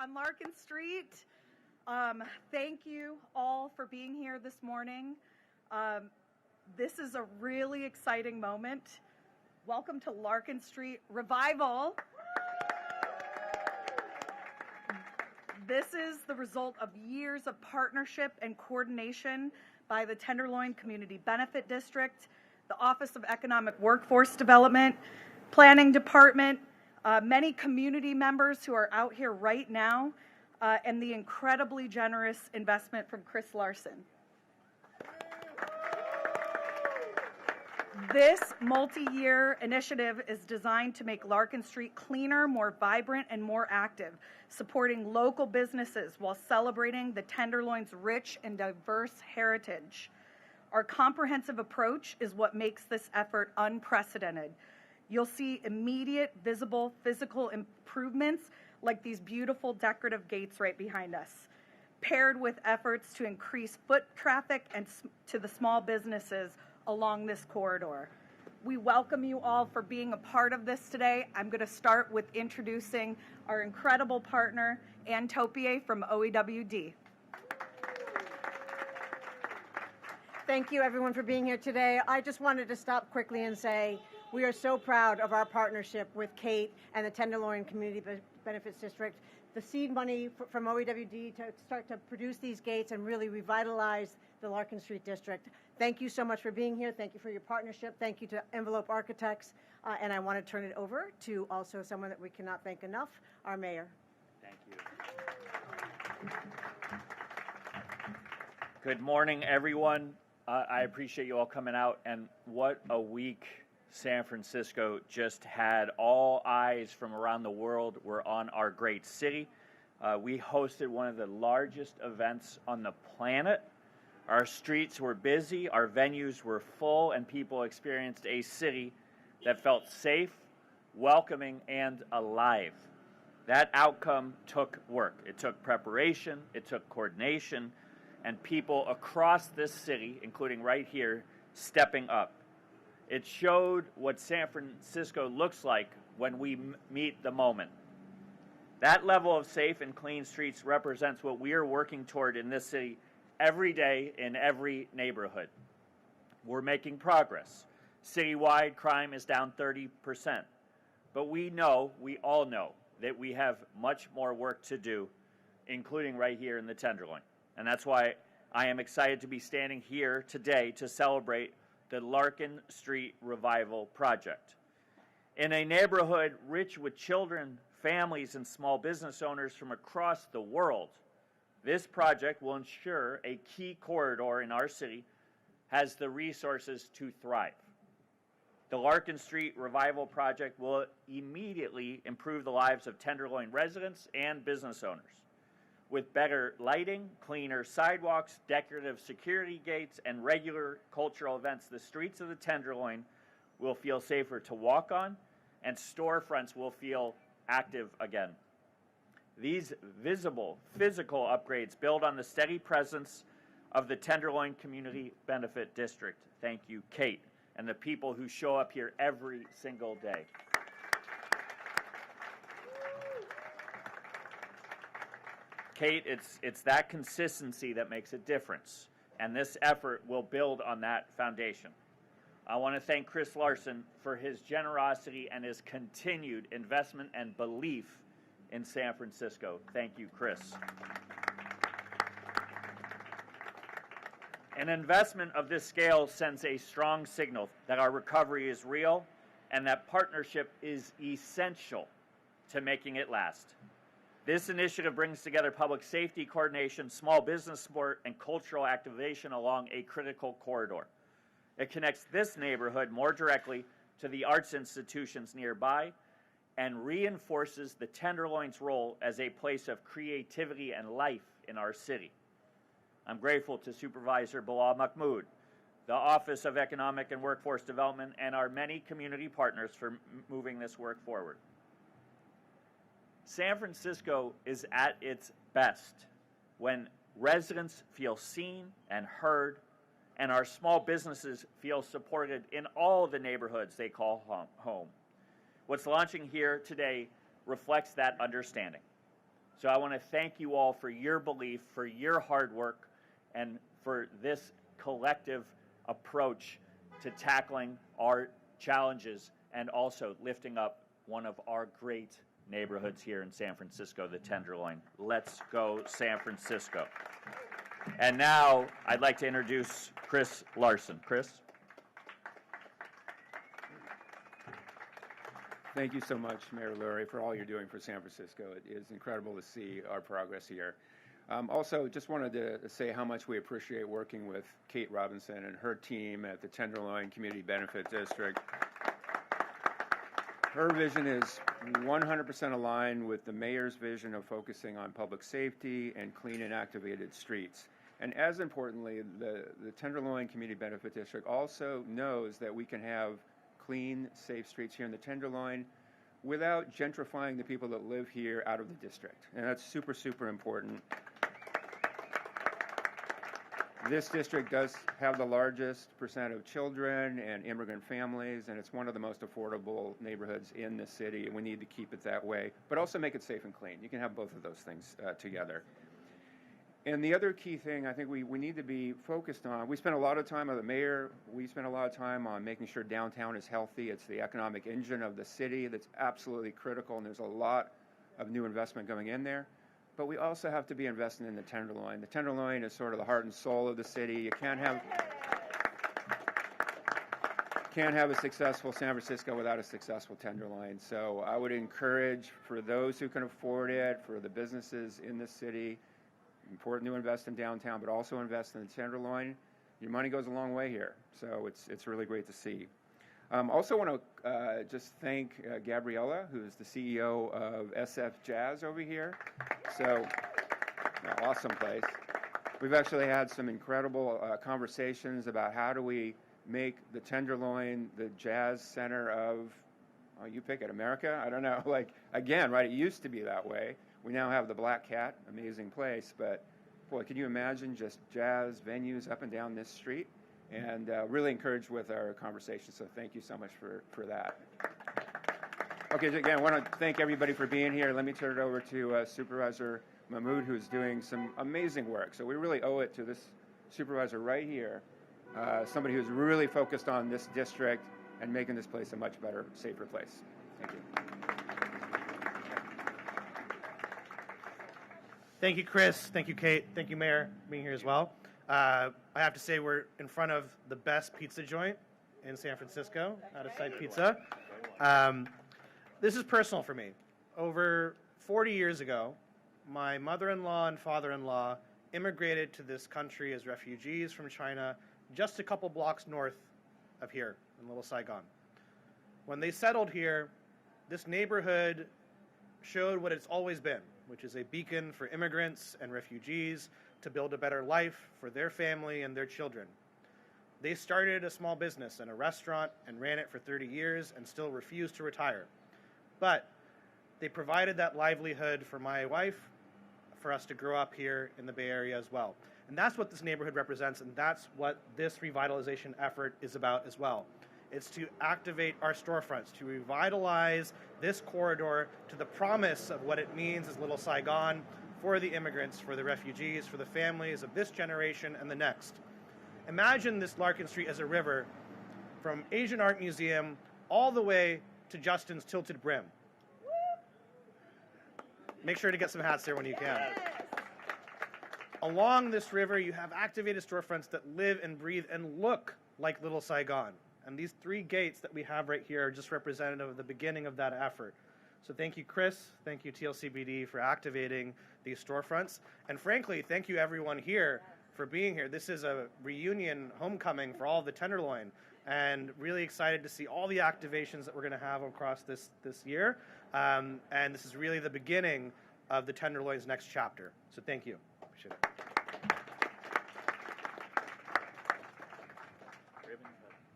on Larkin Street. Thank you all for being here this morning. This is a really exciting moment. Welcome to Larkin Street Revival. This is the result of years of partnership and coordination by the Tenderloin Community Benefit District, the Office of Economic Workforce Development, Planning Department, many community members who are out here right now, and the incredibly generous investment from Chris Larkin. This multi-year initiative is designed to make Larkin Street cleaner, more vibrant, and more active, supporting local businesses while celebrating the Tenderloin's rich and diverse heritage. Our comprehensive approach is what makes this effort unprecedented. You'll see immediate, visible, physical improvements like these beautiful decorative gates right behind us, paired with efforts to increase foot traffic and to the small businesses along this corridor. We welcome you all for being a part of this today. I'm going to start with introducing our incredible partner, Ann Topier from OEWD. Thank you, everyone, for being here today. I just wanted to stop quickly and say we are so proud of our partnership with Kate and the Tenderloin Community Benefits District. The seed money from OEWD to start to produce these gates and really revitalize the Larkin Street District. Thank you so much for being here. Thank you for your partnership. Thank you to Envelope Architects. And I want to turn it over to also someone that we cannot thank enough, our mayor. Thank you. Good morning, everyone. I appreciate you all coming out, and what a week San Francisco just had. All eyes from around the world were on our great city. We hosted one of the largest events on the planet. Our streets were busy, our venues were full, and people experienced a city that felt safe, welcoming, and alive. That outcome took work. It took preparation, it took coordination, and people across this city, including right here, stepping up. It showed what San Francisco looks like when we meet the moment. That level of safe and clean streets represents what we are working toward in this city every day in every neighborhood. We're making progress. Citywide crime is down 30%. But we all know, that we have much more work to do, including right here in the Tenderloin. And that's why I am excited to be standing here today to celebrate the Larkin Street Revival Project. In a neighborhood rich with children, families, and small business owners from across the world, this project will ensure a key corridor in our city has the resources to thrive. The Larkin Street Revival Project will immediately improve the lives of Tenderloin residents and business owners. With better lighting, cleaner sidewalks, decorative security gates, and regular cultural events, the streets of the Tenderloin will feel safer to walk on, and storefronts will feel active again. These visible, physical upgrades build on the steady presence of the Tenderloin Community Benefit District. Thank you, Kate, and the people who show up here every single day. Kate, it's that consistency that makes a difference, and this effort will build on that foundation. I want to thank Chris Larkin for his generosity and his continued investment and belief in San Francisco. Thank you, Chris. An investment of this scale sends a strong signal that our recovery is real and that partnership is essential to making it last. This initiative brings together public safety coordination, small business support, and cultural activation along a critical corridor. It connects this neighborhood more directly to the arts institutions nearby and reinforces the Tenderloin's role as a place of creativity and life in our city. I'm grateful to Supervisor Bilal Mahmoud, the Office of Economic and Workforce Development, and our many community partners for moving this work forward. San Francisco is at its best when residents feel seen and heard, and our small businesses feel supported in all the neighborhoods they call home. What's launching here today reflects that understanding. So I want to thank you all for your belief, for your hard work, and for this collective approach to tackling our challenges and also lifting up one of our great neighborhoods here in San Francisco, the Tenderloin. Let's go, San Francisco. And now I'd like to introduce Chris Larkin. Chris? Thank you so much, Mayor Lurie, for all you're doing for San Francisco. It is incredible to see our progress here. Also, just wanted to say how much we appreciate working with Kate Robinson and her team at the Tenderloin Community Benefit District. Her vision is 100% aligned with the mayor's vision of focusing on public safety and clean and activated streets. And as importantly, the Tenderloin Community Benefit District also knows that we can have clean, safe streets here in the Tenderloin without gentrifying the people that live here out of the district. And that's super, super important. This district does have the largest percent of children and immigrant families, and it's one of the most affordable neighborhoods in the city, and we need to keep it that way, but also make it safe and clean. You can have both of those things together. And the other key thing I think we need to be focused on, we spent a lot of time, the mayor, we spent a lot of time on making sure downtown is healthy. It's the economic engine of the city that's absolutely critical, and there's a lot of new investment going in there. But we also have to be investing in the Tenderloin. The Tenderloin is sort of the heart and soul of the city. You can't have a successful San Francisco without a successful Tenderloin. So I would encourage, for those who can afford it, for the businesses in the city, important to invest in downtown, but also invest in the Tenderloin. Your money goes a long way here, so it's really great to see. Also want to just thank Gabriella, who's the CEO of SFGovTV over here. So, awesome place. We've actually had some incredible conversations about how do we make the Tenderloin the jazz center of, you pick it, America? I don't know. Like, again, right, it used to be that way. We now have the Black Cat, amazing place, but boy, can you imagine just jazz venues up and down this street? And really encouraged with our conversation, so thank you so much for that. Okay, again, I want to thank everybody for being here. Let me turn it over to Supervisor Mahmood, who's doing some amazing work. So we really owe it to this supervisor right here, somebody who's really focused on this district and making this place a much better, safer place. Thank you. Thank you, Chris. Thank you, Kate. Thank you, Mayor, for being here as well. I have to say we're in front of the best pizza joint in San Francisco, Out of Sight Pizza. This is personal for me. Over 40 years ago, my mother-in-law and father-in-law immigrated to this country as refugees from China just a couple blocks north of here in Little Saigon. When they settled here, this neighborhood showed what it's always been, which is a beacon for immigrants and refugees to build a better life for their family and their children. They started a small business and a restaurant and ran it for 30 years and still refused to retire. But they provided that livelihood for my wife, for us to grow up here in the Bay Area as well. And that's what this neighborhood represents, and that's what this revitalization effort is about as well. It's to activate our storefronts, to revitalize this corridor to the promise of what it means as Little Saigon for the immigrants, for the refugees, for the families of this generation and the next. Imagine this Larkin Street as a river from Asian Art Museum all the way to Justin's Tilted Brim. Make sure to get some hats there when you can. Along this river, you have activated storefronts that live and breathe and look like Little Saigon. And these 3 gates that we have right here are just representative of the beginning of that effort. So thank you, Chris. Thank you, TLCBD, for activating these storefronts. And frankly, thank you everyone here for being here. This is a reunion homecoming for all of the Tenderloin, and really excited to see all the activations that we're going to have across this year. And this is really the beginning of the Tenderloin's next chapter. So thank you. Appreciate it.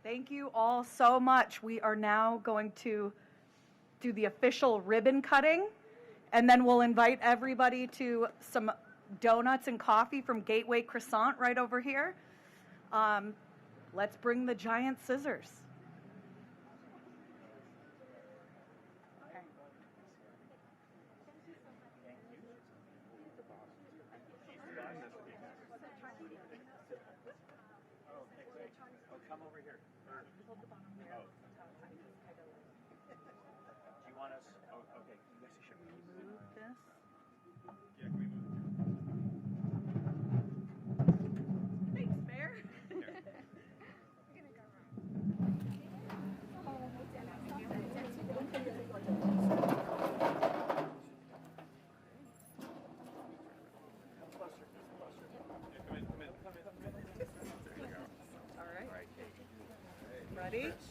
Thank you all so much. We are now going to do the official ribbon cutting, and then we'll invite everybody to some donuts and coffee from Gateway Croissant right over here. Let's bring the giant scissors. everybody.